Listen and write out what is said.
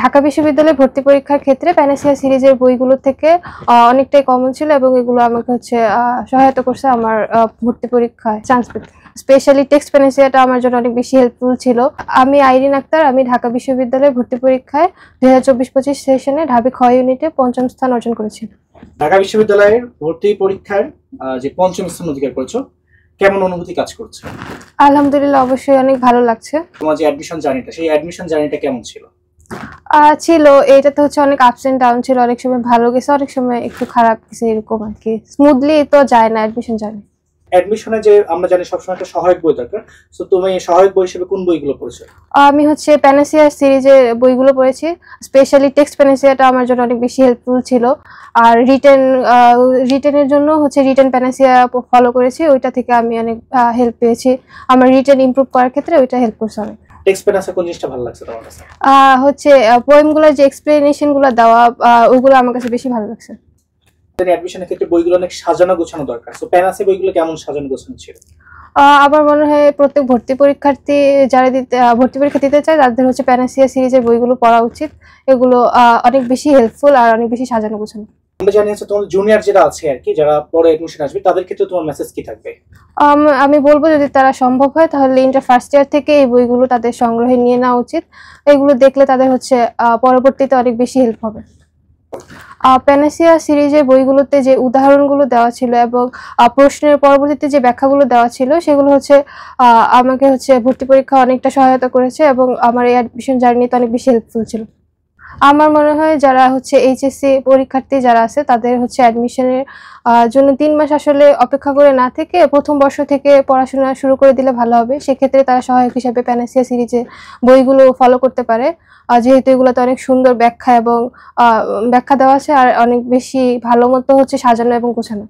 ঢাকা বিশ্ববিদ্যালয়ে ভর্তি পরীক্ষার ক্ষেত্রে প্যানাসিয়া সিরিজের বইগুলো থেকে অনেকটাই কমন ছিল এবং এগুলো আমাকে সহায়তা করছে আমার ভর্তি পরীক্ষায় চান্স পেতে। স্পেশালি টেক্সট প্যানাসিয়াটা আমার জন্য অনেক বেশি হেল্পফুল ছিল। আমি আইরিন আক্তার, আমি ঢাকা বিশ্ববিদ্যালয়ে ভর্তি পরীক্ষায় 2024-25 সেশনে ঢাবি খ ইউনিটে 5ম স্থান অর্জন করেছি। ঢাকা বিশ্ববিদ্যালয়ের ভর্তি পরীক্ষার যে 5ম স্থান অধিকার করেছো, কেমন অনুভূতি কাজ করছে? আলহামদুলিল্লাহ, অবশ্যই অনেক ভালো লাগছে। তোমার যে অ্যাডমিশন জার্নিটা, সেই অ্যাডমিশন জার্নিটা কেমন ছিল? এইটাতে অনেক আপস এন্ড ডাউন ছিল, অনেক সময় ভালো গেছে, অনেক সময় একটু খারাপ গেছে, এরকম আর কি। স্মুথলি তো যায় না অ্যাডমিশন জার্নি। অ্যাডমিশনে যে আমরা জানি সবসময় একটা সহায়ক বই দরকার, সো তুমি সহায়ক বই হিসেবে কোন বইগুলো পড়েছো? আমি প্যানাসিয়া সিরিজের বইগুলো পড়েছি। স্পেশালি টেক্সট প্যানাসিয়াটা আমার জন্য অনেক বেশি হেল্পফুল ছিল। আর রিটেনের জন্য রিটেন প্যানাসিয়া ফলো করেছি, ওইটা থেকে আমি অনেক হেল্প পেয়েছি। আমার রিটেন ইমপ্রুভ করার ক্ষেত্রে ওইটা হেল্প করছে অনেক। টেক্সট প্যানাসিয়া কোন জিনিসটা ভালো লাগছে তোমার কাছে? পোয়েমগুলোর যে এক্সপ্লেনেশন গুলো দেওয়া, ওইগুলো আমার কাছে বেশি ভালো লাগছে। অ্যাডমিশনের ক্ষেত্রে বইগুলো অনেক সাজানো গোছানো দরকার, সো প্যানাসিয়া বইগুলো কেমন সাজানো গোছানো ছিল? আমার মনে হয় প্রত্যেক ভর্তি পরীক্ষার্থী যারা ভর্তি পরীক্ষা দিতে চায় তাদের প্যানাসিয়া সিরিজের বইগুলো পড়া উচিত। এগুলো অনেক বেশি হেল্পফুল আর অনেক বেশি সাজানো গোছানো। আমরা জানি তোমার জুনিয়র যারা আছে আর কি, যারা পরে অ্যাডমিশন আসবে, তাদের ক্ষেত্রে তোমার মেসেজ কি থাকবে? আমি বলবো যদি তারা সম্ভব হয় তাহলে ইন্টার ফার্স্ট ইয়ার থেকে এই বইগুলো তাদের সংগ্রহে নিয়ে নেওয়া উচিত। এগুলো দেখলে তাদের পরবর্তীতে অনেক বেশি হেল্প হবে। প্যানাসিয়া সিরিজের বইগুলোতে যে উদাহরণগুলো দেওয়া ছিল এবং প্রশ্নের পরবর্তীতে যে ব্যাখ্যাগুলো দেওয়া ছিল, সেগুলো আমাকে ভর্তি পরীক্ষা অনেকটা সহায়তা করেছে এবং আমার এই অ্যাডমিশন জার্নিতে অনেক বেশি হেল্পফুল ছিল। আমার মনে হয় যারা এইচএসসি পরীক্ষার্থী যারা আছে তাদের অ্যাডমিশনের জন্য 3 মাস আসলে অপেক্ষা করে না থেকে প্রথম বর্ষ থেকে পড়াশোনা শুরু করে দিলে ভালো হবে। সেক্ষেত্রে তারা সহায়ক হিসেবে প্যানাসিয়া সিরিজের বইগুলো ফলো করতে পারে, যেহেতু এগুলোতে অনেক সুন্দর ব্যাখ্যা দেওয়া আছে আর অনেক বেশি ভালো মতো সাজানো এবং গোছানো।